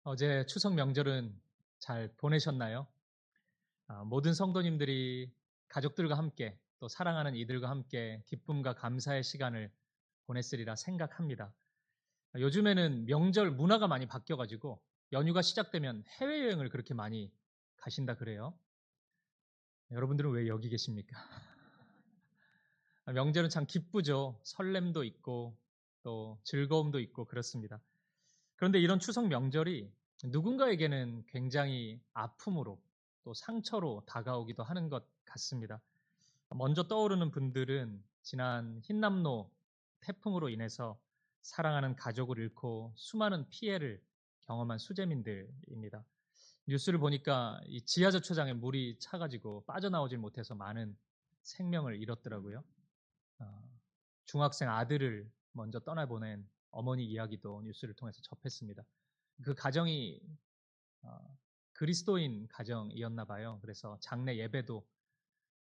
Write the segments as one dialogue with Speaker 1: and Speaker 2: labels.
Speaker 1: 어제 추석 명절은 잘 보내셨나요? 모든 성도님들이 가족들과 함께 또 사랑하는 이들과 함께 기쁨과 감사의 시간을 보냈으리라 생각합니다. 요즘에는 명절 문화가 많이 바뀌어가지고 연휴가 시작되면 해외여행을 그렇게 많이 가신다 그래요. 여러분들은 왜 여기 계십니까? 명절은 참 기쁘죠. 설렘도 있고 또 즐거움도 있고 그렇습니다. 그런데 이런 추석 명절이 누군가에게는 굉장히 아픔으로 또 상처로 다가오기도 하는 것 같습니다. 먼저 떠오르는 분들은 지난 흰남노 태풍으로 인해서 사랑하는 가족을 잃고 수많은 피해를 경험한 수재민들입니다. 뉴스를 보니까 이 지하저초장에 물이 차가지고 빠져나오질 못해서 많은 생명을 잃었더라고요. 어, 중학생 아들을 먼저 떠나보낸 어머니 이야기도 뉴스를 통해서 접했습니다. 그 가정이 그리스도인 가정이었나 봐요. 그래서 장례 예배도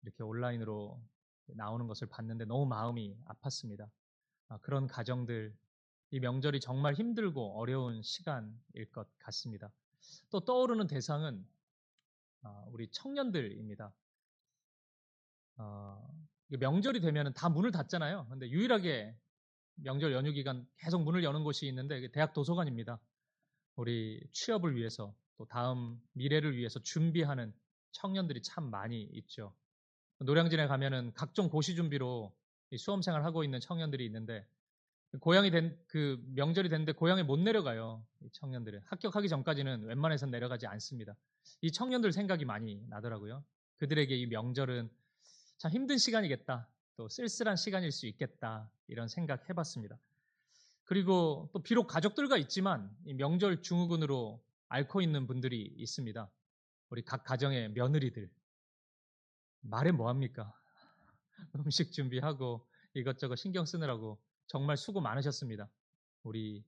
Speaker 1: 이렇게 온라인으로 나오는 것을 봤는데 너무 마음이 아팠습니다. 그런 가정들, 이 명절이 정말 힘들고 어려운 시간일 것 같습니다. 또 떠오르는 대상은 우리 청년들입니다. 어, 명절이 되면 다 문을 닫잖아요. 근데 유일하게 명절 연휴 기간 계속 문을 여는 곳이 있는데 대학 도서관입니다. 우리 취업을 위해서 또 다음 미래를 위해서 준비하는 청년들이 참 많이 있죠. 노량진에 가면은 각종 고시 준비로 수험생활 하고 있는 청년들이 있는데 그 명절이 됐는데 고향에 못 내려가요. 이 청년들은 합격하기 전까지는 웬만해선 내려가지 않습니다. 이 청년들 생각이 많이 나더라고요. 그들에게 이 명절은 참 힘든 시간이겠다. 또 쓸쓸한 시간일 수 있겠다. 이런 생각 해봤습니다. 그리고 또 비록 가족들과 있지만 이 명절 증후군으로 앓고 있는 분들이 있습니다. 우리 각 가정의 며느리들. 말해 뭐합니까? 음식 준비하고 이것저것 신경 쓰느라고 정말 수고 많으셨습니다. 우리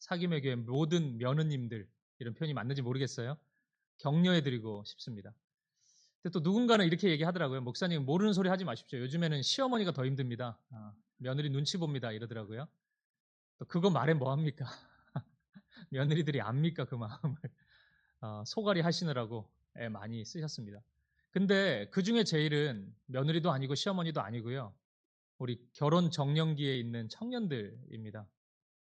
Speaker 1: 사김의 교회 모든 며느님들, 이런 표현이 맞는지 모르겠어요. 격려해드리고 싶습니다. 근데 또 누군가는 이렇게 얘기하더라고요. 목사님 모르는 소리 하지 마십시오. 요즘에는 시어머니가 더 힘듭니다. 며느리 눈치 봅니다. 이러더라고요. 또 그거 말해 뭐합니까? 며느리들이 압니까? 그 마음을. 소갈이 하시느라고 애 많이 쓰셨습니다. 근데 그 중에 제일은 며느리도 아니고 시어머니도 아니고요. 우리 결혼 정년기에 있는 청년들입니다.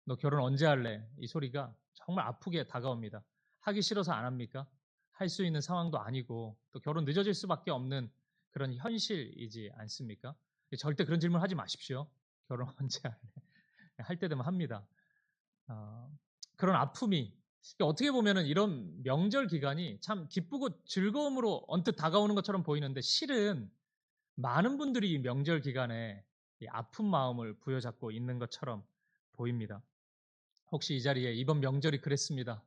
Speaker 1: 너 결혼 언제 할래? 이 소리가 정말 아프게 다가옵니다. 하기 싫어서 안 합니까? 할 수 있는 상황도 아니고 또 결혼 늦어질 수밖에 없는 그런 현실이지 않습니까? 절대 그런 질문 하지 마십시오. 결혼 언제 할래? 할 때 되면 합니다. 어, 그런 아픔이 어떻게 보면은 이런 명절 기간이 참 기쁘고 즐거움으로 언뜻 다가오는 것처럼 보이는데 실은 많은 분들이 이 명절 기간에 이 아픈 마음을 부여잡고 있는 것처럼 보입니다. 혹시 이 자리에 이번 명절이 그랬습니다.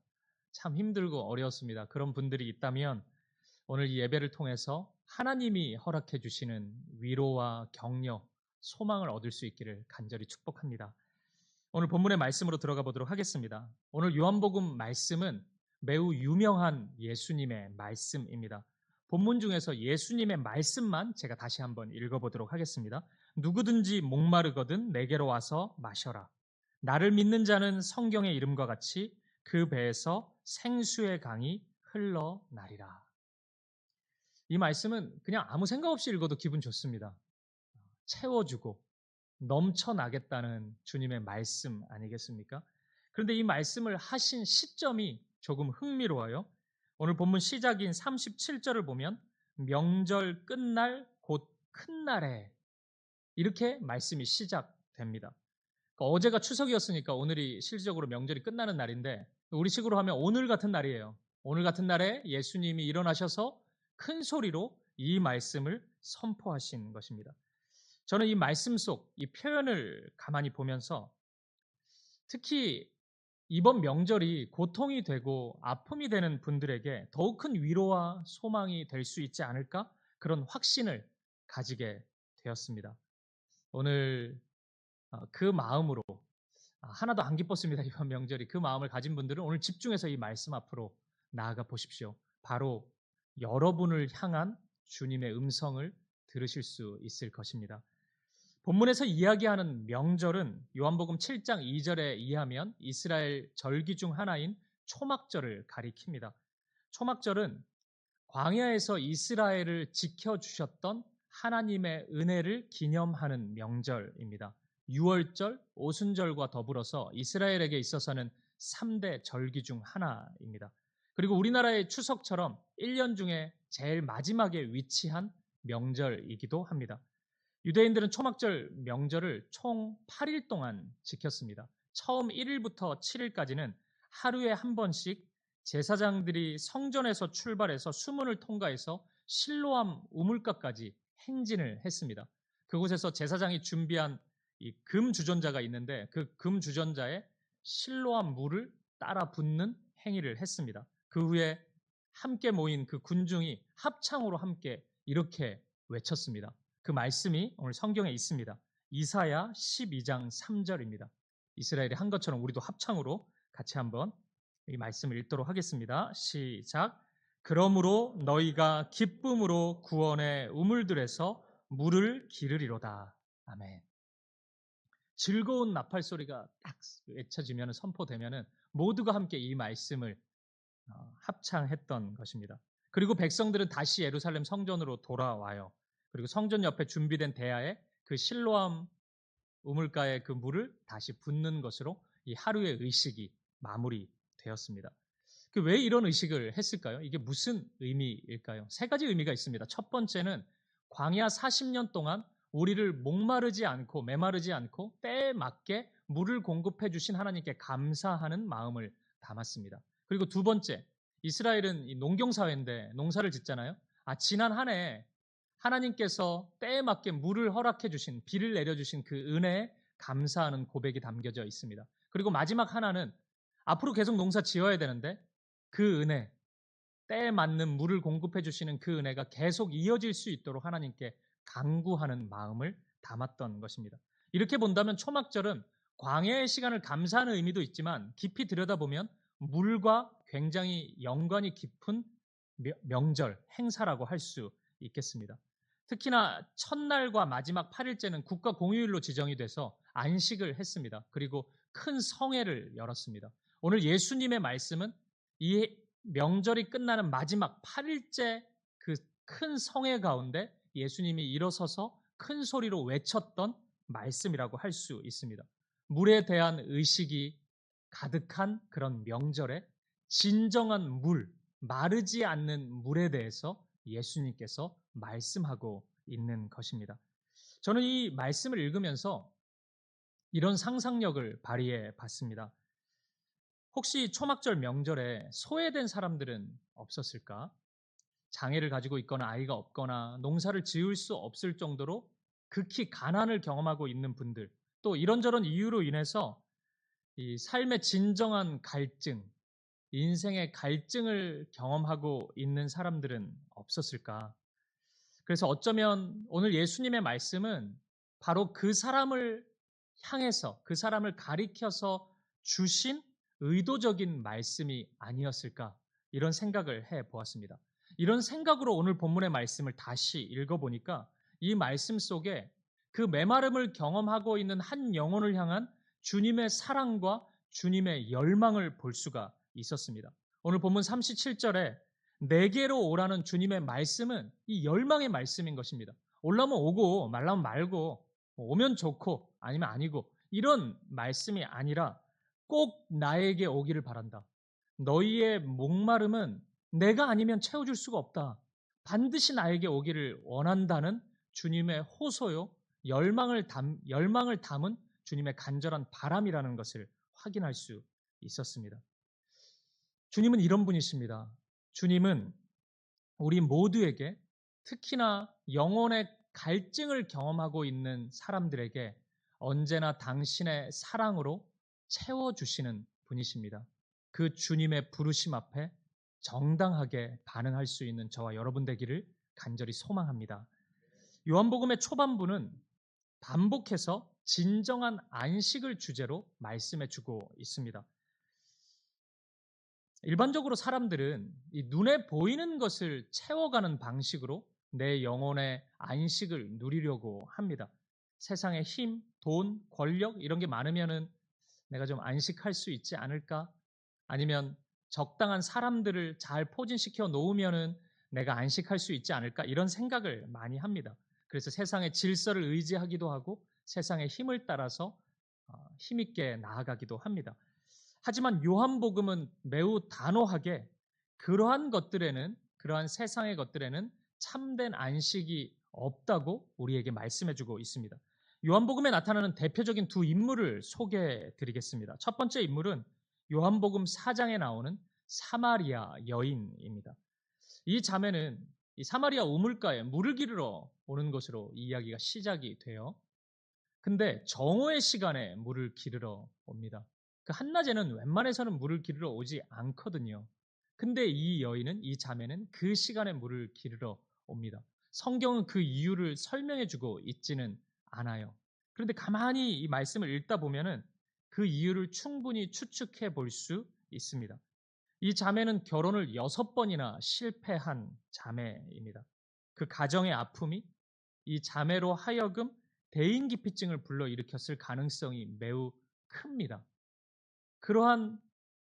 Speaker 1: 참 힘들고 어려웠습니다. 그런 분들이 있다면 오늘 이 예배를 통해서 하나님이 허락해 주시는 위로와 격려, 소망을 얻을 수 있기를 간절히 축복합니다. 오늘 본문의 말씀으로 들어가 보도록 하겠습니다. 오늘 요한복음 말씀은 매우 유명한 예수님의 말씀입니다. 본문 중에서 예수님의 말씀만 제가 다시 한번 읽어보도록 하겠습니다. 누구든지 목마르거든 내게로 와서 마셔라. 나를 믿는 자는 성경의 이름과 같이 그 배에서 생수의 강이 흘러나리라. 이 말씀은 그냥 아무 생각 없이 읽어도 기분 좋습니다. 채워주고 넘쳐나겠다는 주님의 말씀 아니겠습니까? 그런데 이 말씀을 하신 시점이 조금 흥미로워요. 오늘 본문 시작인 37절을 보면 명절 끝날 곧 큰 날에 이렇게 말씀이 시작됩니다. 그러니까 어제가 추석이었으니까 오늘이 실질적으로 명절이 끝나는 날인데 우리식으로 하면 오늘 같은 날이에요. 오늘 같은 날에 예수님이 일어나셔서 큰 소리로 이 말씀을 선포하신 것입니다. 저는 이 말씀 속 이 표현을 가만히 보면서 특히 이번 명절이 고통이 되고 아픔이 되는 분들에게 더욱 큰 위로와 소망이 될 수 있지 않을까? 그런 확신을 가지게 되었습니다. 오늘 그 마음으로 하나도 안 기뻤습니다. 이번 명절이. 그 마음을 가진 분들은 오늘 집중해서 이 말씀 앞으로 나아가 보십시오. 바로 여러분을 향한 주님의 음성을 들으실 수 있을 것입니다. 본문에서 이야기하는 명절은 요한복음 7장 2절에 의하면 이스라엘 절기 중 하나인 초막절을 가리킵니다. 초막절은 광야에서 이스라엘을 지켜주셨던 하나님의 은혜를 기념하는 명절입니다. 유월절, 오순절과 더불어서 이스라엘에게 있어서는 3대 절기 중 하나입니다. 그리고 우리나라의 추석처럼 1년 중에 제일 마지막에 위치한 명절이기도 합니다. 유대인들은 초막절 명절을 총 8일 동안 지켰습니다. 처음 1일부터 7일까지는 하루에 한 번씩 제사장들이 성전에서 출발해서 수문을 통과해서 실로암 우물가까지 행진을 했습니다. 그곳에서 제사장이 준비한 이 금 주전자가 있는데 그 금 주전자에 실로암 물을 따라 붓는 행위를 했습니다. 그 후에 함께 모인 그 군중이 합창으로 함께 이렇게 외쳤습니다. 그 말씀이 오늘 성경에 있습니다. 이사야 12장 3절입니다. 이스라엘이 한 것처럼 우리도 합창으로 같이 한번 이 말씀을 읽도록 하겠습니다. 시작. 그러므로 너희가 기쁨으로 구원의 우물들에서 물을 기르리로다. 아멘. 즐거운 나팔 소리가 딱 외쳐지면 선포되면 모두가 함께 이 말씀을 합창했던 것입니다. 그리고 백성들은 다시 예루살렘 성전으로 돌아와요. 그리고 성전 옆에 준비된 대야에 그 실로암 우물가의 그 물을 다시 붓는 것으로 이 하루의 의식이 마무리되었습니다. 왜 이런 의식을 했을까요? 이게 무슨 의미일까요? 세 가지 의미가 있습니다. 첫 번째는 광야 40년 동안 우리를 목마르지 않고 메마르지 않고 때에 맞게 물을 공급해 주신 하나님께 감사하는 마음을 담았습니다. 그리고 두 번째, 이스라엘은 농경사회인데 농사를 짓잖아요. 지난 한 해 하나님께서 때에 맞게 물을 허락해 주신, 비를 내려주신 그 은혜에 감사하는 고백이 담겨져 있습니다. 그리고 마지막 하나는 앞으로 계속 농사 지어야 되는데 그 은혜, 때에 맞는 물을 공급해 주시는 그 은혜가 계속 이어질 수 있도록 하나님께 간구하는 마음을 담았던 것입니다. 이렇게 본다면 초막절은 광야의 시간을 감사하는 의미도 있지만 깊이 들여다보면 물과 굉장히 연관이 깊은 명절, 행사라고 할 수 있겠습니다. 특히나 첫날과 마지막 8일째는 국가 공휴일로 지정이 돼서 안식을 했습니다. 그리고 큰 성회를 열었습니다. 오늘 예수님의 말씀은 이 명절이 끝나는 마지막 8일째 그 큰 성회 가운데 예수님이 일어서서 큰 소리로 외쳤던 말씀이라고 할 수 있습니다. 물에 대한 의식이 가득한 그런 명절에 진정한 물, 마르지 않는 물에 대해서 예수님께서 말씀하고 있는 것입니다. 저는 이 말씀을 읽으면서 이런 상상력을 발휘해 봤습니다. 혹시 초막절 명절에 소외된 사람들은 없었을까? 장애를 가지고 있거나 아이가 없거나 농사를 지을 수 없을 정도로 극히 가난을 경험하고 있는 분들, 또 이런저런 이유로 인해서 이 삶의 진정한 갈증, 인생의 갈증을 경험하고 있는 사람들은 없었을까? 그래서 어쩌면 오늘 예수님의 말씀은 바로 그 사람을 향해서, 그 사람을 가리켜서 주신 의도적인 말씀이 아니었을까? 이런 생각을 해 보았습니다. 이런 생각으로 오늘 본문의 말씀을 다시 읽어보니까 이 말씀 속에 그 메마름을 경험하고 있는 한 영혼을 향한 주님의 사랑과 주님의 열망을 볼 수가 있었습니다. 오늘 본문 37절에 내게로 오라는 주님의 말씀은 이 열망의 말씀인 것입니다. 올라면 오고 말라면 말고 오면 좋고 아니면 아니고 이런 말씀이 아니라 꼭 나에게 오기를 바란다. 너희의 목마름은 내가 아니면 채워줄 수가 없다. 반드시 나에게 오기를 원한다는 주님의 호소요, 열망을 담은 주님의 간절한 바람이라는 것을 확인할 수 있었습니다. 주님은 이런 분이십니다. 주님은 우리 모두에게 특히나 영혼의 갈증을 경험하고 있는 사람들에게 언제나 당신의 사랑으로 채워주시는 분이십니다. 그 주님의 부르심 앞에 정당하게 반응할 수 있는 저와 여러분 되기를 간절히 소망합니다. 요한복음의 초반부는 반복해서 진정한 안식을 주제로 말씀해 주고 있습니다. 일반적으로 사람들은 이 눈에 보이는 것을 채워가는 방식으로 내 영혼의 안식을 누리려고 합니다. 세상에 힘, 돈, 권력 이런 게 많으면은 내가 좀 안식할 수 있지 않을까? 아니면 적당한 사람들을 잘 포진시켜 놓으면은 내가 안식할 수 있지 않을까 이런 생각을 많이 합니다. 그래서 세상의 질서를 의지하기도 하고 세상의 힘을 따라서 힘있게 나아가기도 합니다. 하지만 요한복음은 매우 단호하게 그러한 세상의 것들에는 참된 안식이 없다고 우리에게 말씀해 주고 있습니다. 요한복음에 나타나는 대표적인 두 인물을 소개해 드리겠습니다. 첫 번째 인물은 요한복음 4장에 나오는 사마리아 여인입니다. 이 자매는 이 사마리아 우물가에 물을 기르러 오는 것으로 이 이야기가 시작이 돼요. 근데 정오의 시간에 물을 기르러 옵니다. 그 한낮에는 웬만해서는 물을 기르러 오지 않거든요. 근데 이 자매는 그 시간에 물을 기르러 옵니다. 성경은 그 이유를 설명해 주고 있지는 않아요. 그런데 가만히 이 말씀을 읽다 보면은 그 이유를 충분히 추측해 볼 수 있습니다. 이 자매는 결혼을 6번이나 실패한 자매입니다. 그 가정의 아픔이 이 자매로 하여금 대인기피증을 불러일으켰을 가능성이 매우 큽니다. 그러한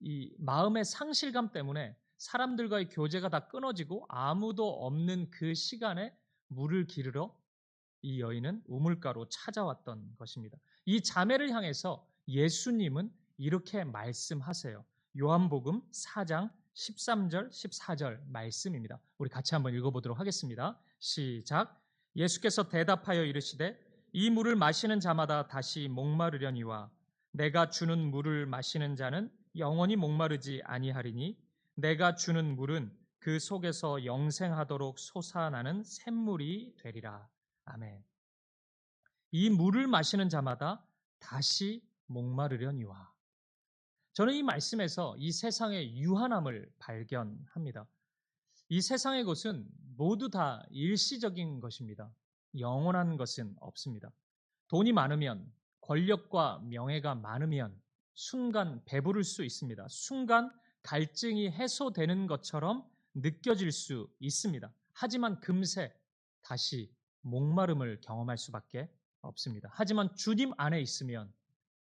Speaker 1: 이 마음의 상실감 때문에 사람들과의 교제가 다 끊어지고 아무도 없는 그 시간에 물을 기르러 이 여인은 우물가로 찾아왔던 것입니다. 이 자매를 향해서 예수님은 이렇게 말씀하세요. 요한복음 4장 13절, 14절 말씀입니다. 우리 같이 한번 읽어보도록 하겠습니다. 시작. 예수께서 대답하여 이르시되 이 물을 마시는 자마다 다시 목마르려니와 내가 주는 물을 마시는 자는 영원히 목마르지 아니하리니 내가 주는 물은 그 속에서 영생하도록 솟아나는 샘물이 되리라. 아멘. 이 물을 마시는 자마다 다시 목마르려니와. 저는 이 말씀에서 이 세상의 유한함을 발견합니다. 이 세상의 것은 모두 다 일시적인 것입니다. 영원한 것은 없습니다. 돈이 많으면, 권력과 명예가 많으면 순간 배부를 수 있습니다. 순간 갈증이 해소되는 것처럼 느껴질 수 있습니다. 하지만 금세 다시 목마름을 경험할 수밖에 없습니다. 하지만 주님 안에 있으면,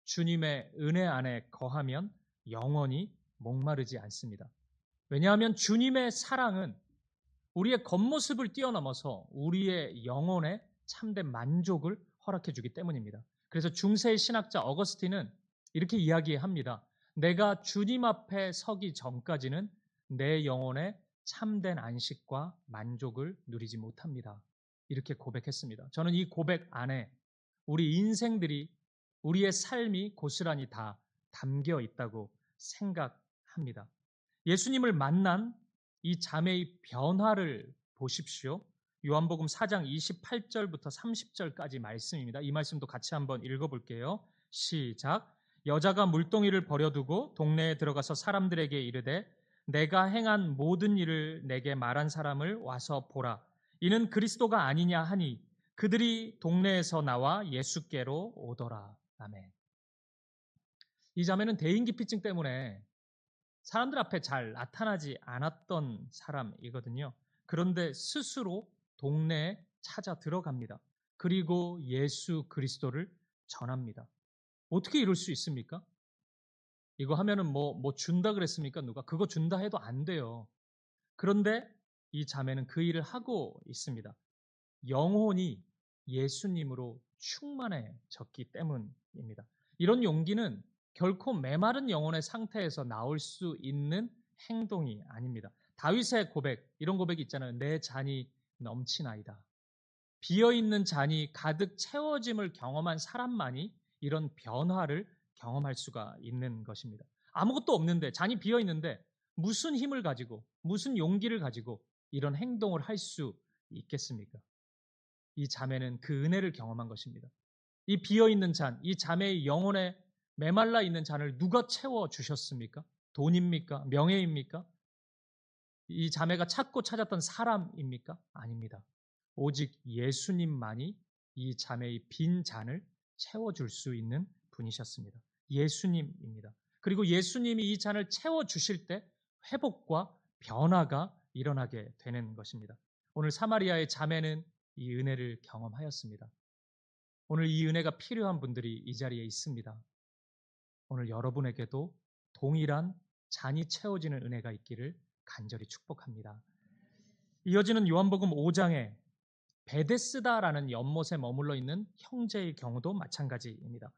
Speaker 1: 주님의 은혜 안에 거하면 영원히 목마르지 않습니다. 왜냐하면 주님의 사랑은 우리의 겉모습을 뛰어넘어서 우리의 영혼에 참된 만족을 허락해 주기 때문입니다. 그래서 중세의 신학자 어거스틴은 이렇게 이야기합니다. 내가 주님 앞에 서기 전까지는 내 영혼에 참된 안식과 만족을 누리지 못합니다. 이렇게 고백했습니다. 저는 이 고백 안에 우리 인생들이, 우리의 삶이 고스란히 다 담겨 있다고 생각합니다. 예수님을 만난 이 자매의 변화를 보십시오. 요한복음 4장 28절부터 30절까지 말씀입니다. 이 말씀도 같이 한번 읽어볼게요. 시작. 여자가 물동이를 버려두고 동네에 들어가서 사람들에게 이르되 내가 행한 모든 일을 내게 말한 사람을 와서 보라. 이는 그리스도가 아니냐 하니 그들이 동네에서 나와 예수께로 오더라. 아멘. 이 자매는 대인기피증 때문에 사람들 앞에 잘 나타나지 않았던 사람이거든요. 그런데 스스로 동네에 찾아 들어갑니다. 그리고 예수 그리스도를 전합니다. 어떻게 이럴 수 있습니까? 이거 하면은 뭐 준다 그랬습니까? 누가? 그거 준다 해도 안 돼요. 그런데 이 자매는 그 일을 하고 있습니다. 영혼이 예수님으로 충만해졌기 때문입니다. 이런 용기는 결코 메마른 영혼의 상태에서 나올 수 있는 행동이 아닙니다. 다윗의 고백, 이런 고백이 있잖아요. 내 잔이 넘치나이다. 비어있는 잔이 가득 채워짐을 경험한 사람만이 이런 변화를 경험할 수가 있는 것입니다. 아무것도 없는데, 잔이 비어있는데 무슨 힘을 가지고, 무슨 용기를 가지고 이런 행동을 할 수 있겠습니까? 이 자매는 그 은혜를 경험한 것입니다. 이 비어있는 잔, 이 자매의 영혼에 메말라 있는 잔을 누가 채워주셨습니까? 돈입니까? 명예입니까? 이 자매가 찾고 찾았던 사람입니까? 아닙니다. 오직 예수님만이 이 자매의 빈 잔을 채워줄 수 있는 분이셨습니다. 예수님입니다. 그리고 예수님이 이 잔을 채워주실 때 회복과 변화가 일어나게 되는 것입니다. 오늘 사마리아의 자매는 이 은혜를 경험하였습니다. 오늘 이 은혜가 필요한 분들이 이 자리에 있습니다. 오늘 여러분에게도 동일한 잔이 채워지는 은혜가 있기를 간절히 축복합니다. 이어지는 요한복음 5장에 베데스다라는 연못에 머물러 있는 형제의 경우도 마찬가지입니다.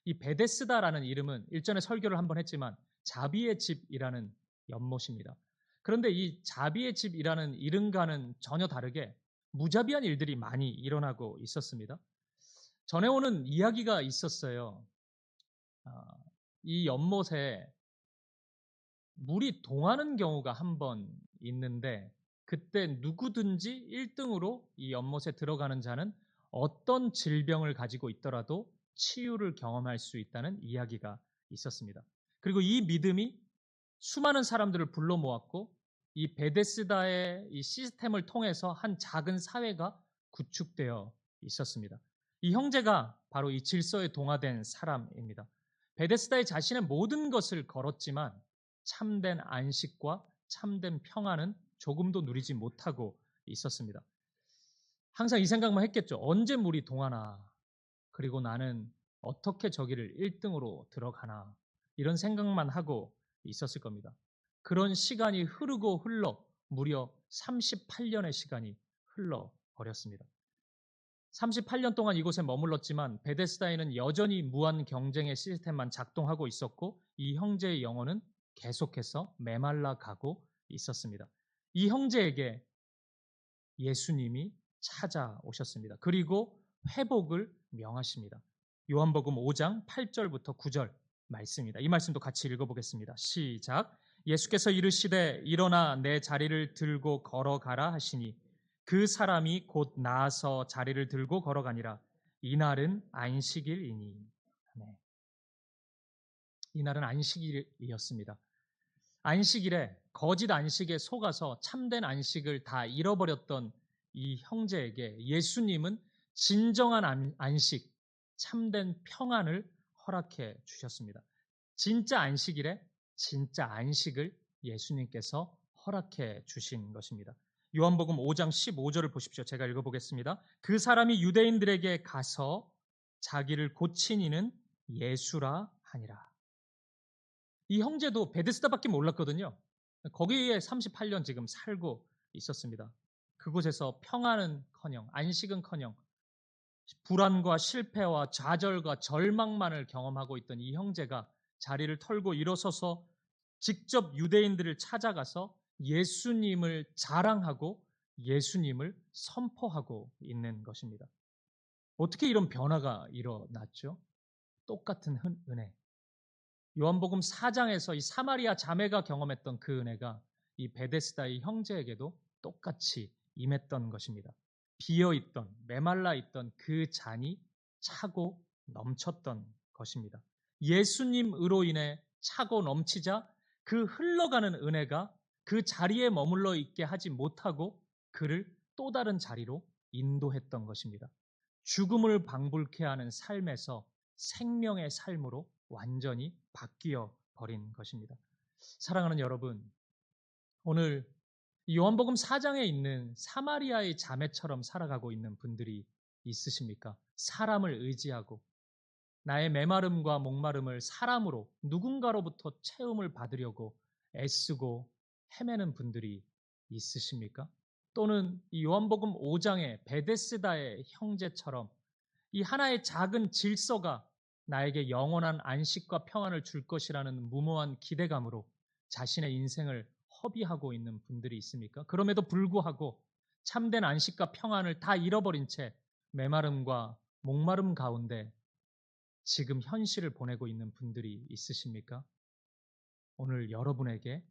Speaker 1: 이 베데스다라는 이름은 일전에 설교를 한번 했지만 자비의 집이라는 연못입니다. 그런데 이 자비의 집이라는 이름과는 전혀 다르게 무자비한 일들이 많이 일어나고 있었습니다. 전해오는 이야기가 있었어요. 이 연못에 물이 동하는 경우가 한 번 있는데 그때 누구든지 1등으로 이 연못에 들어가는 자는 어떤 질병을 가지고 있더라도 치유를 경험할 수 있다는 이야기가 있었습니다. 그리고 이 믿음이 수많은 사람들을 불러 모았고 이 베데스다의 이 시스템을 통해서 한 작은 사회가 구축되어 있었습니다. 이 형제가 바로 이 질서에 동화된 사람입니다. 베데스다에 자신의 모든 것을 걸었지만 참된 안식과 참된 평안은 조금도 누리지 못하고 있었습니다. 항상 이 생각만 했겠죠. 언제 물이 동하나, 그리고 나는 어떻게 저기를 1등으로 들어가나, 이런 생각만 하고 있었을 겁니다. 그런 시간이 흐르고 흘러 무려 38년의 시간이 흘러버렸습니다. 38년 동안 이곳에 머물렀지만 베데스다에는 여전히 무한 경쟁의 시스템만 작동하고 있었고 이 형제의 영혼은 계속해서 메말라 가고 있었습니다. 이 형제에게 예수님이 찾아오셨습니다. 그리고 회복을 명하십니다. 요한복음 5장 8절부터 9절 말씀입니다. 이 말씀도 같이 읽어보겠습니다. 시작. 예수께서 이르시되 일어나 내 자리를 들고 걸어가라 하시니 그 사람이 곧 나아서 자리를 들고 걸어가니라. 이날은 안식일이니. 네. 이날은 안식일이었습니다. 안식일에 거짓 안식에 속아서 참된 안식을 다 잃어버렸던 이 형제에게 예수님은 진정한 안식, 참된 평안을 허락해 주셨습니다. 진짜 안식일에 진짜 안식을 예수님께서 허락해 주신 것입니다. 요한복음 5장 15절을 보십시오. 제가 읽어보겠습니다. 그 사람이 유대인들에게 가서 자기를 고친 이는 예수라 하니라. 이 형제도 베데스다밖에 몰랐거든요. 거기에 38년 지금 살고 있었습니다. 그곳에서 평안은커녕 안식은커녕 불안과 실패와 좌절과 절망만을 경험하고 있던 이 형제가 자리를 털고 일어서서 직접 유대인들을 찾아가서 예수님을 자랑하고 예수님을 선포하고 있는 것입니다. 어떻게 이런 변화가 일어났죠? 똑같은 은혜. 요한복음 4장에서 이 사마리아 자매가 경험했던 그 은혜가 이 베데스다의 형제에게도 똑같이 임했던 것입니다. 비어있던, 메말라 있던 그 잔이 차고 넘쳤던 것입니다. 예수님으로 인해 차고 넘치자 그 흘러가는 은혜가 그 자리에 머물러 있게 하지 못하고 그를 또 다른 자리로 인도했던 것입니다. 죽음을 방불케 하는 삶에서 생명의 삶으로 완전히 바뀌어 버린 것입니다. 사랑하는 여러분, 오늘 요한복음 4장에 있는 사마리아의 자매처럼 살아가고 있는 분들이 있으십니까? 사람을 의지하고 나의 메마름과 목마름을 사람으로 누군가로부터 채움을 받으려고 애쓰고 헤매는 분들이 있으십니까? 또는 이 요한복음 5장의 베데스다의 형제처럼 이 하나의 작은 질서가 나에게 영원한 안식과 평안을 줄 것이라는 무모한 기대감으로 자신의 인생을 허비하고 있는 분들이 있습니까? 그럼에도 불구하고 참된 안식과 평안을 다 잃어버린 채 메마름과 목마름 가운데 지금 현실을 보내고 있는 분들이 있으십니까? 오늘 여러분에게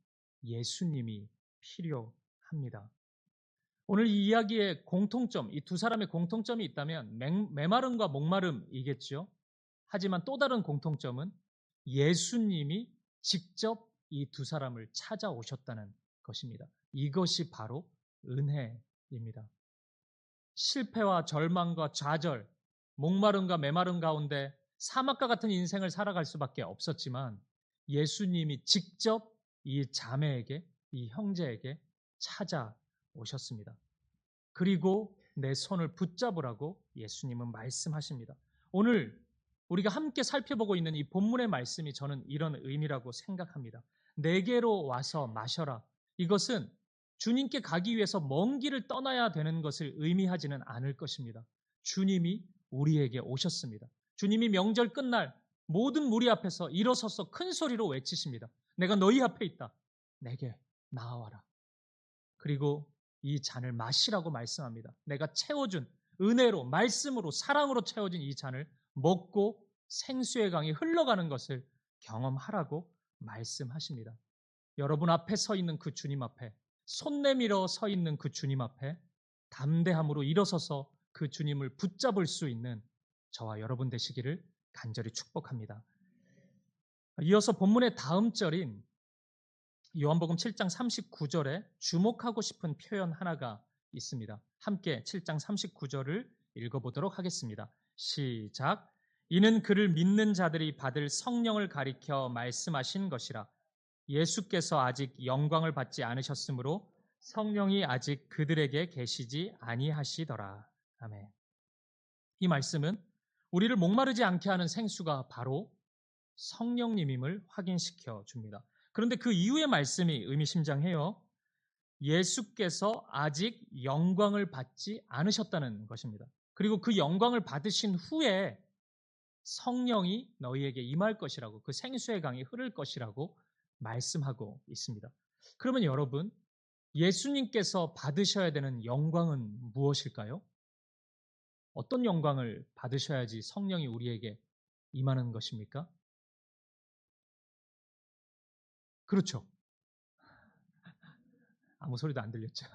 Speaker 1: 예수님이 필요합니다. 오늘 이 이야기의 공통점, 이 두 사람의 공통점이 있다면 메마름과 목마름이겠죠. 하지만 또 다른 공통점은 예수님이 직접 이 두 사람을 찾아오셨다는 것입니다. 이것이 바로 은혜입니다. 실패와 절망과 좌절, 목마름과 메마름 가운데 사막과 같은 인생을 살아갈 수밖에 없었지만 예수님이 직접 이 자매에게, 이 형제에게 찾아오셨습니다. 그리고 내 손을 붙잡으라고 예수님은 말씀하십니다. 오늘 우리가 함께 살펴보고 있는 이 본문의 말씀이 저는 이런 의미라고 생각합니다. 내게로 와서 마셔라. 이것은 주님께 가기 위해서 먼 길을 떠나야 되는 것을 의미하지는 않을 것입니다. 주님이 우리에게 오셨습니다. 주님이 명절 끝날 모든 무리 앞에서 일어서서 큰 소리로 외치십니다. 내가 너희 앞에 있다. 내게 나아와라. 그리고 이 잔을 마시라고 말씀합니다. 내가 채워준 은혜로, 말씀으로, 사랑으로 채워진 이 잔을 먹고 생수의 강이 흘러가는 것을 경험하라고 말씀하십니다. 여러분 앞에 서 있는 그 주님 앞에, 손 내밀어 서 있는 그 주님 앞에 담대함으로 일어서서 그 주님을 붙잡을 수 있는 저와 여러분 되시기를 간절히 축복합니다. 이어서 본문의 다음 절인 요한복음 7장 39절에 주목하고 싶은 표현 하나가 있습니다. 함께 7장 39절을 읽어보도록 하겠습니다. 시작. 이는 그를 믿는 자들이 받을 성령을 가리켜 말씀하신 것이라. 예수께서 아직 영광을 받지 않으셨으므로 성령이 아직 그들에게 계시지 아니하시더라. 아멘. 이 말씀은 우리를 목마르지 않게 하는 생수가 바로 성령님임을 확인시켜 줍니다. 그런데 그 이후의 말씀이 의미심장해요. 예수께서 아직 영광을 받지 않으셨다는 것입니다. 그리고 그 영광을 받으신 후에 성령이 너희에게 임할 것이라고, 그 생수의 강이 흐를 것이라고 말씀하고 있습니다. 그러면 여러분, 예수님께서 받으셔야 되는 영광은 무엇일까요? 어떤 영광을 받으셔야지 성령이 우리에게 임하는 것입니까? 그렇죠. 아무 소리도 안 들렸죠.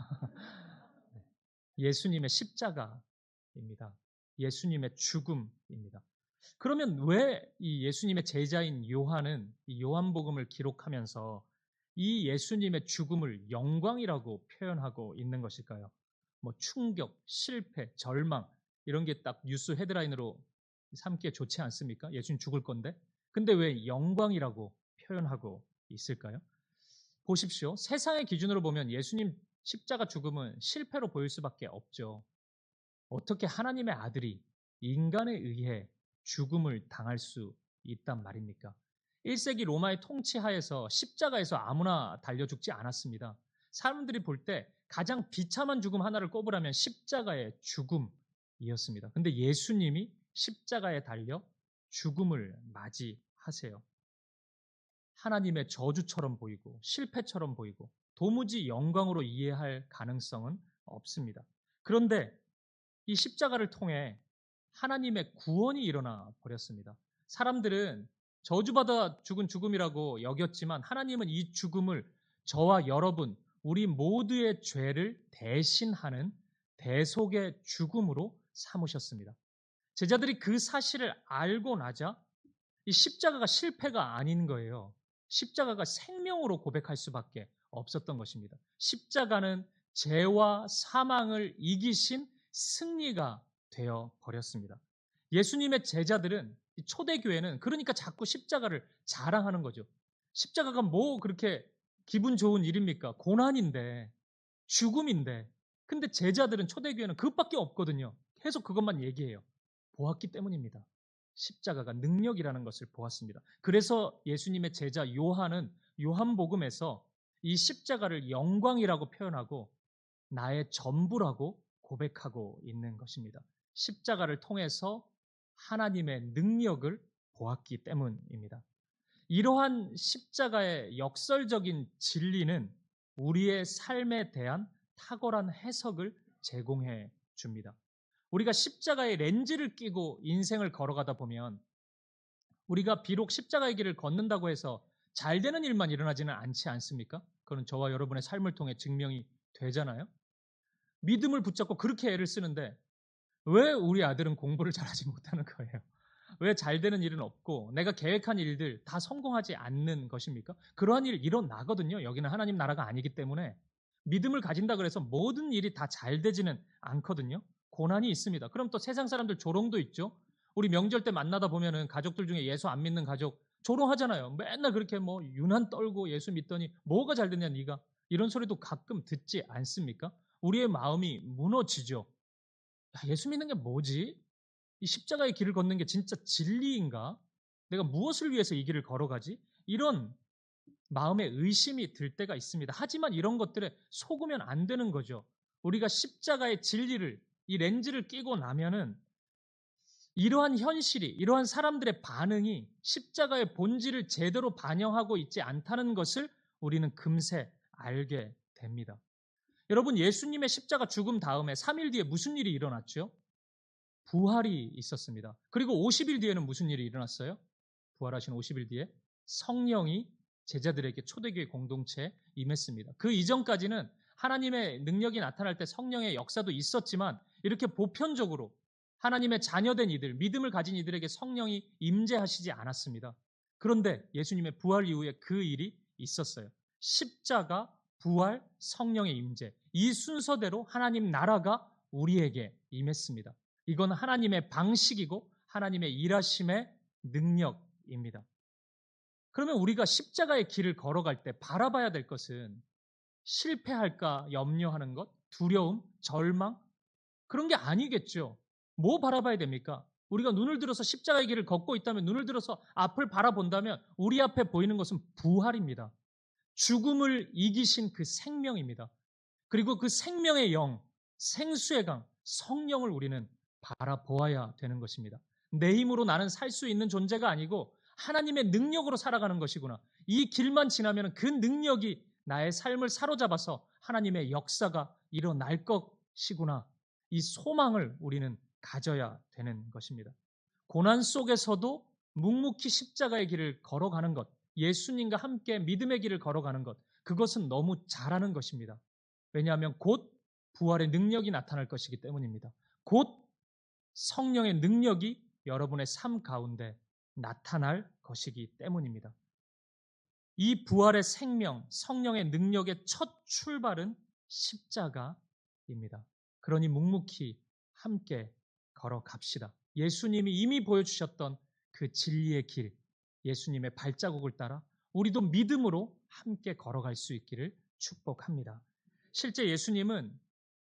Speaker 1: 예수님의 십자가입니다. 예수님의 죽음입니다. 그러면 왜 이 예수님의 제자인 요한은 이 요한복음을 기록하면서 이 예수님의 죽음을 영광이라고 표현하고 있는 것일까요? 뭐 충격, 실패, 절망 이런 게 딱 뉴스 헤드라인으로 삼기에 좋지 않습니까? 예수님 죽을 건데. 근데 왜 영광이라고 표현하고 있을까요? 보십시오. 세상의 기준으로 보면 예수님 십자가 죽음은 실패로 보일 수밖에 없죠. 어떻게 하나님의 아들이 인간에 의해 죽음을 당할 수 있단 말입니까? 1세기 로마의 통치하에서 십자가에서 아무나 달려 죽지 않았습니다. 사람들이 볼 때 가장 비참한 죽음 하나를 꼽으라면 십자가의 죽음이었습니다. 근데 예수님이 십자가에 달려 죽음을 맞이하세요. 하나님의 저주처럼 보이고 실패처럼 보이고 도무지 영광으로 이해할 가능성은 없습니다. 그런데 이 십자가를 통해 하나님의 구원이 일어나 버렸습니다. 사람들은 저주받아 죽은 죽음이라고 여겼지만 하나님은 이 죽음을 저와 여러분, 우리 모두의 죄를 대신하는 대속의 죽음으로 삼으셨습니다. 제자들이 그 사실을 알고 나자 이 십자가가 실패가 아닌 거예요. 십자가가 생명으로 고백할 수밖에 없었던 것입니다. 십자가는 죄와 사망을 이기신 승리가 되어 버렸습니다. 예수님의 제자들은, 초대교회는 그러니까 자꾸 십자가를 자랑하는 거죠. 십자가가 뭐 그렇게 기분 좋은 일입니까? 고난인데, 죽음인데. 근데 제자들은, 초대교회는 그것밖에 없거든요. 계속 그것만 얘기해요. 보았기 때문입니다. 십자가가 능력이라는 것을 보았습니다. 그래서 예수님의 제자 요한은 요한복음에서 이 십자가를 영광이라고 표현하고 나의 전부라고 고백하고 있는 것입니다. 십자가를 통해서 하나님의 능력을 보았기 때문입니다. 이러한 십자가의 역설적인 진리는 우리의 삶에 대한 탁월한 해석을 제공해 줍니다. 우리가 십자가의 렌즈를 끼고 인생을 걸어가다 보면 우리가 비록 십자가의 길을 걷는다고 해서 잘 되는 일만 일어나지는 않지 않습니까? 그건 저와 여러분의 삶을 통해 증명이 되잖아요. 믿음을 붙잡고 그렇게 애를 쓰는데 왜 우리 아들은 공부를 잘하지 못하는 거예요? 왜 잘 되는 일은 없고 내가 계획한 일들 다 성공하지 않는 것입니까? 그러한 일 일어나거든요. 여기는 하나님 나라가 아니기 때문에 믿음을 가진다 그래서 모든 일이 다 잘 되지는 않거든요. 고난이 있습니다. 그럼 또 세상 사람들 조롱도 있죠. 우리 명절 때 만나다 보면은 가족들 중에 예수 안 믿는 가족 조롱하잖아요. 맨날 그렇게 뭐 유난 떨고 예수 믿더니 뭐가 잘 됐냐 네가. 이런 소리도 가끔 듣지 않습니까? 우리의 마음이 무너지죠. 야, 예수 믿는 게 뭐지? 이 십자가의 길을 걷는 게 진짜 진리인가? 내가 무엇을 위해서 이 길을 걸어가지? 이런 마음에 의심이 들 때가 있습니다. 하지만 이런 것들에 속으면 안 되는 거죠. 우리가 십자가의 진리를, 이 렌즈를 끼고 나면은 이러한 현실이, 이러한 사람들의 반응이 십자가의 본질을 제대로 반영하고 있지 않다는 것을 우리는 금세 알게 됩니다. 여러분, 예수님의 십자가 죽음 다음에 3일 뒤에 무슨 일이 일어났죠? 부활이 있었습니다. 그리고 50일 뒤에는 무슨 일이 일어났어요? 부활하신 50일 뒤에 성령이 제자들에게 초대교회 공동체에 임했습니다. 그 이전까지는 하나님의 능력이 나타날 때 성령의 역사도 있었지만 이렇게 보편적으로 하나님의 자녀된 이들, 믿음을 가진 이들에게 성령이 임재하시지 않았습니다. 그런데 예수님의 부활 이후에 그 일이 있었어요. 십자가, 부활, 성령의 임재. 이 순서대로 하나님 나라가 우리에게 임했습니다. 이건 하나님의 방식이고 하나님의 일하심의 능력입니다. 그러면 우리가 십자가의 길을 걸어갈 때 바라봐야 될 것은 실패할까 염려하는 것, 두려움, 절망 그런 게 아니겠죠. 뭐 바라봐야 됩니까? 우리가 눈을 들어서 십자가의 길을 걷고 있다면 눈을 들어서 앞을 바라본다면 우리 앞에 보이는 것은 부활입니다. 죽음을 이기신 그 생명입니다. 그리고 그 생명의 영, 생수의 강, 성령을 우리는 바라보아야 되는 것입니다. 내 힘으로 나는 살 수 있는 존재가 아니고 하나님의 능력으로 살아가는 것이구나. 이 길만 지나면 그 능력이 나의 삶을 사로잡아서 하나님의 역사가 일어날 것이구나. 이 소망을 우리는 가져야 되는 것입니다. 고난 속에서도 묵묵히 십자가의 길을 걸어가는 것, 예수님과 함께 믿음의 길을 걸어가는 것, 그것은 너무 잘하는 것입니다. 왜냐하면 곧 부활의 능력이 나타날 것이기 때문입니다. 곧 성령의 능력이 여러분의 삶 가운데 나타날 것이기 때문입니다. 이 부활의 생명, 성령의 능력의 첫 출발은 십자가입니다. 그러니 묵묵히 함께 걸어갑시다. 예수님이 이미 보여주셨던 그 진리의 길, 예수님의 발자국을 따라 우리도 믿음으로 함께 걸어갈 수 있기를 축복합니다. 실제 예수님은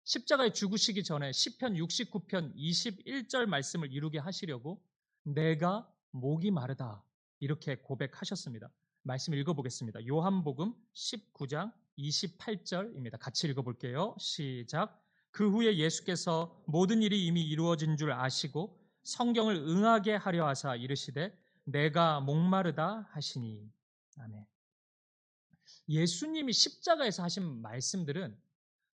Speaker 1: 십자가에 죽으시기 전에 시편 69편 21절 말씀을 이루게 하시려고 내가 목이 마르다 이렇게 고백하셨습니다. 말씀 읽어보겠습니다. 요한복음 19장 28절입니다. 같이 읽어볼게요. 시작. 그 후에 예수께서 모든 일이 이미 이루어진 줄 아시고 성경을 응하게 하려 하사 이르시되 내가 목마르다 하시니. 아멘. 예수님이 십자가에서 하신 말씀들은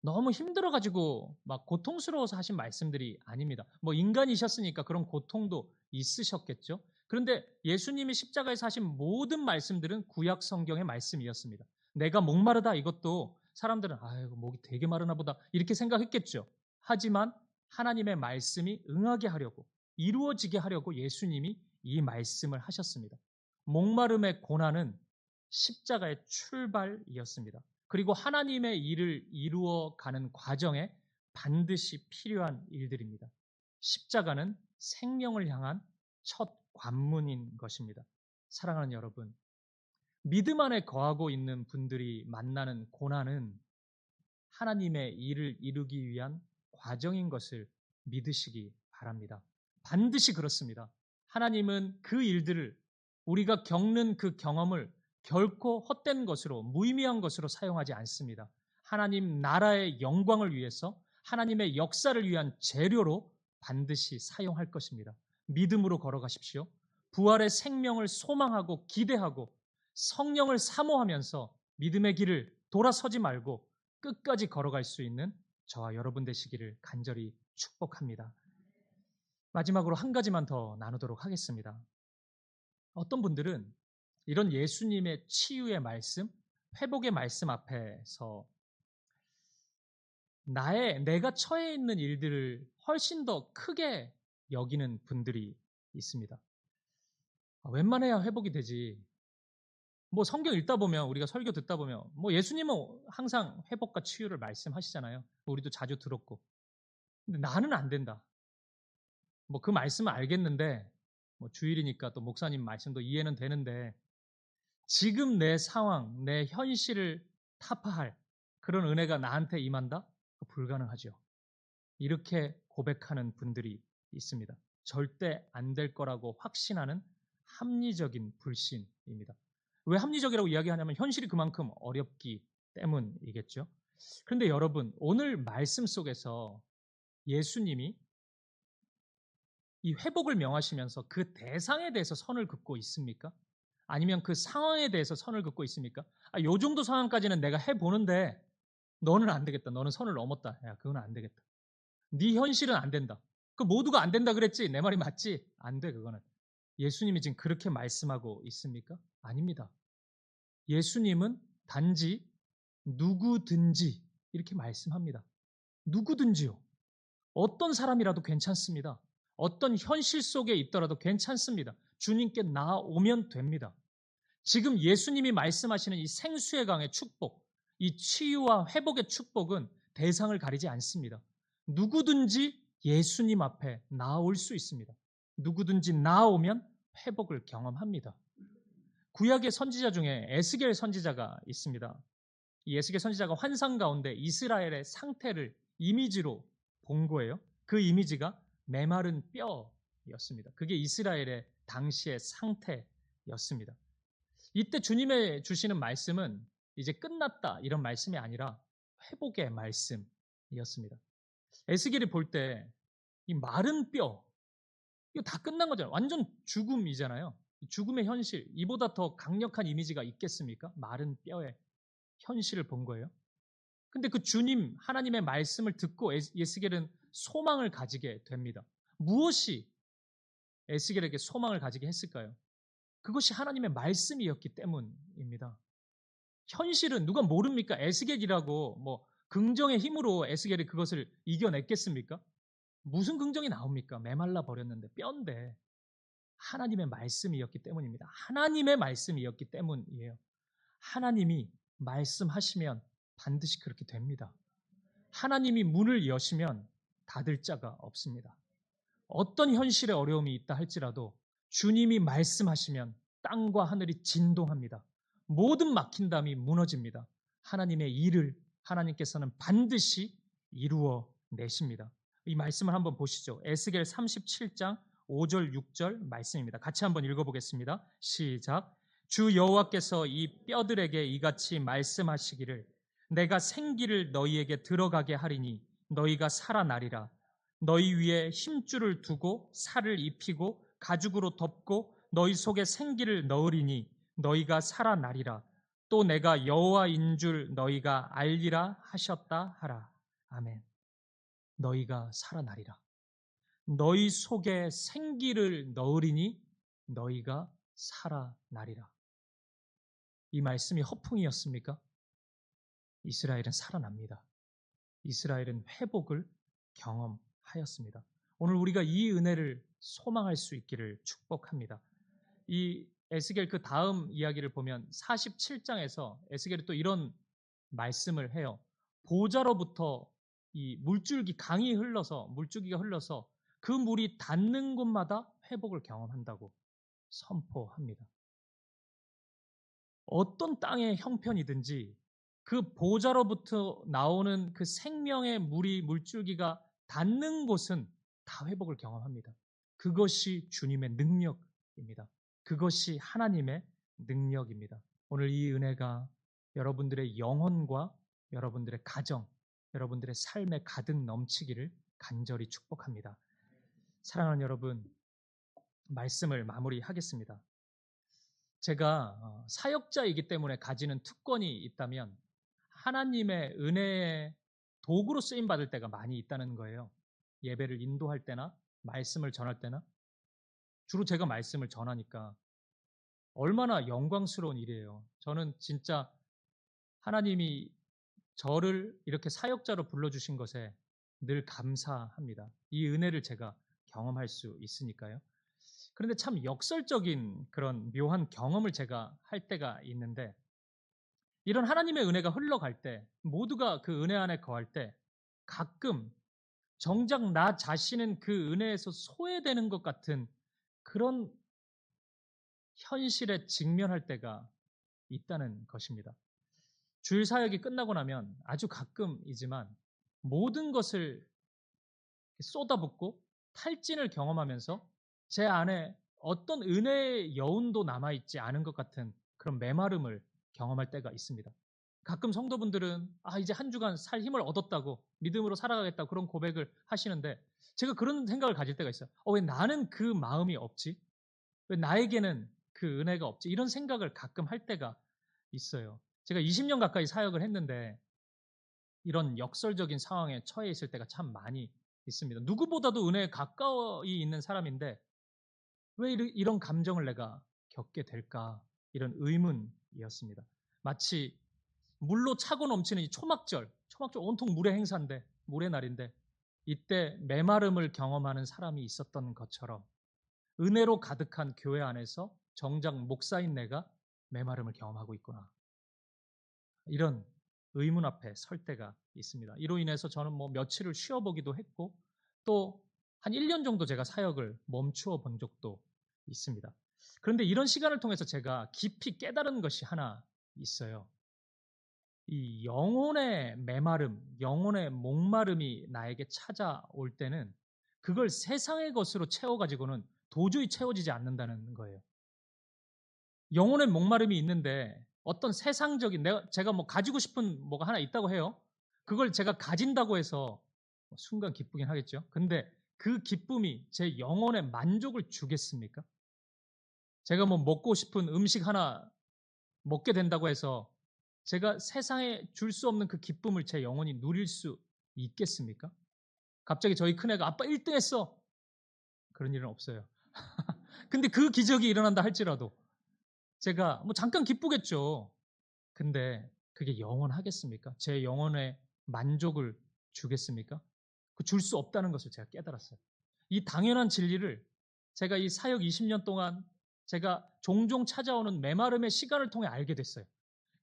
Speaker 1: 너무 힘들어가지고 막 고통스러워서 하신 말씀들이 아닙니다. 뭐 인간이셨으니까 그런 고통도 있으셨겠죠. 그런데 예수님이 십자가에서 하신 모든 말씀들은 구약 성경의 말씀이었습니다. 내가 목마르다 이것도 사람들은 아이고 목이 되게 마르나 보다 이렇게 생각했겠죠. 하지만 하나님의 말씀이 응하게 하려고 이루어지게 하려고 예수님이 이 말씀을 하셨습니다. 목마름의 고난은 십자가의 출발이었습니다. 그리고 하나님의 일을 이루어가는 과정에 반드시 필요한 일들입니다. 십자가는 생명을 향한 첫 관문인 것입니다. 사랑하는 여러분, 믿음 안에 거하고 있는 분들이 만나는 고난은 하나님의 일을 이루기 위한 과정인 것을 믿으시기 바랍니다. 반드시 그렇습니다. 하나님은 그 일들을 우리가 겪는 그 경험을 결코 헛된 것으로 무의미한 것으로 사용하지 않습니다. 하나님 나라의 영광을 위해서 하나님의 역사를 위한 재료로 반드시 사용할 것입니다. 믿음으로 걸어가십시오. 부활의 생명을 소망하고 기대하고 성령을 사모하면서 믿음의 길을 돌아서지 말고 끝까지 걸어갈 수 있는 저와 여러분 되시기를 간절히 축복합니다. 마지막으로 한 가지만 더 나누도록 하겠습니다. 어떤 분들은 이런 예수님의 치유의 말씀, 회복의 말씀 앞에서 내가 처해 있는 일들을 훨씬 더 크게 여기는 분들이 있습니다. 웬만해야 회복이 되지. 뭐 성경 읽다 보면 우리가 설교 듣다 보면 뭐 예수님은 항상 회복과 치유를 말씀하시잖아요. 우리도 자주 들었고. 근데 나는 안 된다. 뭐 그 말씀은 알겠는데 뭐 주일이니까 또 목사님 말씀도 이해는 되는데 지금 내 상황, 내 현실을 타파할 그런 은혜가 나한테 임한다? 불가능하죠. 이렇게 고백하는 분들이 있습니다. 절대 안 될 거라고 확신하는 합리적인 불신입니다. 왜 합리적이라고 이야기하냐면 현실이 그만큼 어렵기 때문이겠죠. 그런데 여러분, 오늘 말씀 속에서 예수님이 이 회복을 명하시면서 그 대상에 대해서 선을 긋고 있습니까? 아니면 그 상황에 대해서 선을 긋고 있습니까? 요 정도 상황까지는 내가 해보는데 너는 안 되겠다. 너는 선을 넘었다. 야, 그건 안 되겠다. 네 현실은 안 된다. 그 모두가 안 된다 그랬지? 내 말이 맞지? 안 돼, 그거는. 예수님이 지금 그렇게 말씀하고 있습니까? 아닙니다. 예수님은 단지 누구든지 이렇게 말씀합니다. 누구든지요. 어떤 사람이라도 괜찮습니다. 어떤 현실 속에 있더라도 괜찮습니다. 주님께 나아오면 됩니다. 지금 예수님이 말씀하시는 이 생수의 강의 축복, 이 치유와 회복의 축복은 대상을 가리지 않습니다. 누구든지 예수님 앞에 나아올 수 있습니다. 누구든지 나아오면 회복을 경험합니다. 구약의 선지자 중에 에스겔 선지자가 있습니다. 이 에스겔 선지자가 환상 가운데 이스라엘의 상태를 이미지로 본 거예요. 그 이미지가 메마른 뼈였습니다. 그게 이스라엘의 당시의 상태였습니다. 이때 주님의 주시는 말씀은 이제 끝났다 이런 말씀이 아니라 회복의 말씀이었습니다. 에스겔이 볼 때 이 마른 뼈 이거 다 끝난 거잖아요. 완전 죽음이잖아요. 죽음의 현실 이보다 더 강력한 이미지가 있겠습니까? 마른 뼈의 현실을 본 거예요. 근데 그 주님 하나님의 말씀을 듣고 에스겔은 소망을 가지게 됩니다. 무엇이 에스겔에게 소망을 가지게 했을까요? 그것이 하나님의 말씀이었기 때문입니다. 현실은 누가 모릅니까? 에스겔이라고 뭐 긍정의 힘으로 에스겔이 그것을 이겨냈겠습니까? 무슨 긍정이 나옵니까? 메말라 버렸는데 뼈인데 하나님의 말씀이었기 때문입니다. 하나님의 말씀이었기 때문이에요. 하나님이 말씀하시면 반드시 그렇게 됩니다. 하나님이 문을 여시면 닫을 자가 없습니다. 어떤 현실의 어려움이 있다 할지라도 주님이 말씀하시면 땅과 하늘이 진동합니다. 모든 막힌 담이 무너집니다. 하나님의 일을 하나님께서는 반드시 이루어 내십니다. 이 말씀을 한번 보시죠. 에스겔 37장 5절 6절 말씀입니다. 같이 한번 읽어보겠습니다. 시작. 주 여호와께서 이 뼈들에게 이같이 말씀하시기를 내가 생기를 너희에게 들어가게 하리니 너희가 살아나리라. 너희 위에 힘줄을 두고 살을 입히고 가죽으로 덮고 너희 속에 생기를 넣으리니 너희가 살아나리라. 또 내가 여호와인 줄 너희가 알리라 하셨다 하라. 아멘. 너희가 살아나리라. 너희 속에 생기를 넣으리니 너희가 살아나리라. 이 말씀이 허풍이었습니까? 이스라엘은 살아납니다. 이스라엘은 회복을 경험하였습니다. 오늘 우리가 이 은혜를 소망할 수 있기를 축복합니다. 이 에스겔 그 다음 이야기를 보면 47장에서 에스겔이 또 이런 말씀을 해요. 보좌로부터 이 물줄기가 흘러서 그 물이 닿는 곳마다 회복을 경험한다고 선포합니다. 어떤 땅의 형편이든지 그 보좌로부터 나오는 그 생명의 물줄기가 닿는 곳은 다 회복을 경험합니다. 그것이 주님의 능력입니다. 그것이 하나님의 능력입니다. 오늘 이 은혜가 여러분들의 영혼과 여러분들의 가정, 여러분들의 삶에 가득 넘치기를 간절히 축복합니다. 사랑하는 여러분, 말씀을 마무리하겠습니다. 제가 사역자이기 때문에 가지는 특권이 있다면 하나님의 은혜의 도구로 쓰임 받을 때가 많이 있다는 거예요. 예배를 인도할 때나 말씀을 전할 때나 주로 제가 말씀을 전하니까 얼마나 영광스러운 일이에요. 저는 진짜 하나님이 저를 이렇게 사역자로 불러주신 것에 늘 감사합니다. 이 은혜를 제가 경험할 수 있으니까요. 그런데 참 역설적인 그런 묘한 경험을 제가 할 때가 있는데 이런 하나님의 은혜가 흘러갈 때 모두가 그 은혜 안에 거할 때 가끔 정작 나 자신은 그 은혜에서 소외되는 것 같은 그런 현실에 직면할 때가 있다는 것입니다. 주일 사역이 끝나고 나면 아주 가끔이지만 모든 것을 쏟아붓고 탈진을 경험하면서 제 안에 어떤 은혜의 여운도 남아있지 않은 것 같은 그런 메마름을 경험할 때가 있습니다. 가끔 성도분들은 이제 한 주간 살 힘을 얻었다고 믿음으로 살아가겠다고 그런 고백을 하시는데 제가 그런 생각을 가질 때가 있어요. 왜 나는 그 마음이 없지? 왜 나에게는 그 은혜가 없지? 이런 생각을 가끔 할 때가 있어요. 제가 20년 가까이 사역을 했는데 이런 역설적인 상황에 처해 있을 때가 참 많이 있습니다. 누구보다도 은혜에 가까이 있는 사람인데 왜 이런 감정을 내가 겪게 될까? 이런 의문이었습니다. 마치 물로 차고 넘치는 이 초막절 온통 물의 행사인데, 물의 날인데, 이때 메마름을 경험하는 사람이 있었던 것처럼 은혜로 가득한 교회 안에서 정작 목사인 내가 메마름을 경험하고 있구나. 이런 의문 앞에 설 때가 있습니다. 이로 인해서 저는 며칠을 쉬어보기도 했고 또 한 1년 정도 제가 사역을 멈추어 본 적도 있습니다. 그런데 이런 시간을 통해서 제가 깊이 깨달은 것이 하나 있어요. 이 영혼의 메마름, 영혼의 목마름이 나에게 찾아올 때는 그걸 세상의 것으로 채워가지고는 도저히 채워지지 않는다는 거예요. 영혼의 목마름이 있는데 어떤 세상적인 제가 가지고 싶은 뭐가 하나 있다고 해요. 그걸 제가 가진다고 해서 순간 기쁘긴 하겠죠. 근데 그 기쁨이 제 영혼에 만족을 주겠습니까? 제가 먹고 싶은 음식 하나 먹게 된다고 해서 제가 세상에 줄 수 없는 그 기쁨을 제 영혼이 누릴 수 있겠습니까? 갑자기 저희 큰애가 아빠 1등 했어. 그런 일은 없어요. 근데 그 기적이 일어난다 할지라도 제가 잠깐 기쁘겠죠. 근데 그게 영원하겠습니까? 제 영혼에 만족을 주겠습니까? 그 줄 수 없다는 것을 제가 깨달았어요. 이 당연한 진리를 제가 이 사역 20년 동안 제가 종종 찾아오는 메마름의 시간을 통해 알게 됐어요.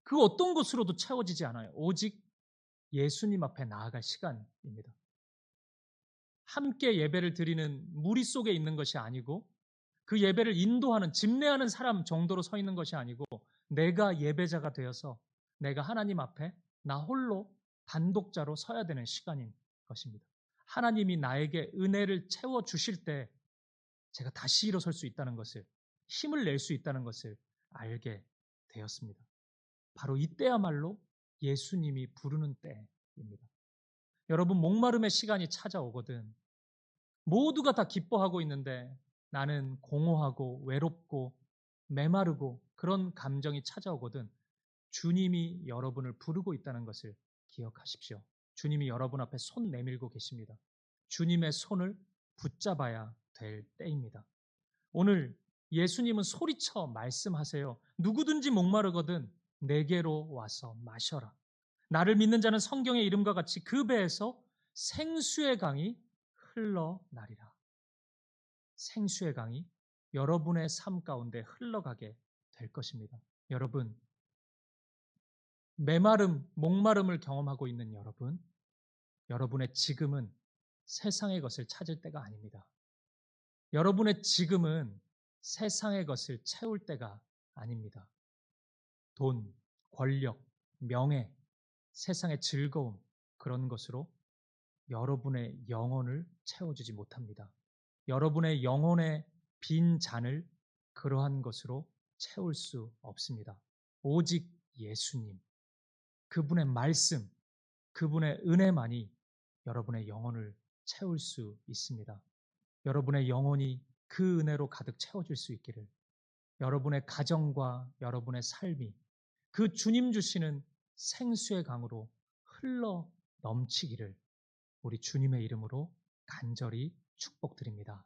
Speaker 1: 그 어떤 것으로도 채워지지 않아요. 오직 예수님 앞에 나아갈 시간입니다. 함께 예배를 드리는 무리 속에 있는 것이 아니고 그 예배를 인도하는 집례하는 사람 정도로 서 있는 것이 아니고 내가 예배자가 되어서 내가 하나님 앞에 나 홀로 단독자로 서야 되는 시간인 것입니다. 하나님이 나에게 은혜를 채워 주실 때 제가 다시 일어설 수 있다는 것을, 힘을 낼 수 있다는 것을 알게 되었습니다. 바로 이때야말로 예수님이 부르는 때입니다. 여러분, 목마름의 시간이 찾아오거든 모두가 다 기뻐하고 있는데 나는 공허하고 외롭고 메마르고 그런 감정이 찾아오거든 주님이 여러분을 부르고 있다는 것을 기억하십시오. 주님이 여러분 앞에 손 내밀고 계십니다. 주님의 손을 붙잡아야 될 때입니다. 오늘 예수님은 소리쳐 말씀하세요. 누구든지 목마르거든 내게로 와서 마셔라. 나를 믿는 자는 성경의 이름과 같이 그 배에서 생수의 강이 흘러나리라. 생수의 강이 여러분의 삶 가운데 흘러가게 될 것입니다. 여러분, 메마름, 목마름을 경험하고 있는 여러분, 여러분의 지금은 세상의 것을 찾을 때가 아닙니다. 여러분의 지금은 세상의 것을 채울 때가 아닙니다. 돈, 권력, 명예, 세상의 즐거움, 그런 것으로 여러분의 영혼을 채워주지 못합니다. 여러분의 영혼의 빈 잔을 그러한 것으로 채울 수 없습니다. 오직 예수님, 그분의 말씀, 그분의 은혜만이 여러분의 영혼을 채울 수 있습니다. 여러분의 영혼이 그 은혜로 가득 채워질 수 있기를, 여러분의 가정과 여러분의 삶이 그 주님 주시는 생수의 강으로 흘러 넘치기를 우리 주님의 이름으로 간절히 축복드립니다.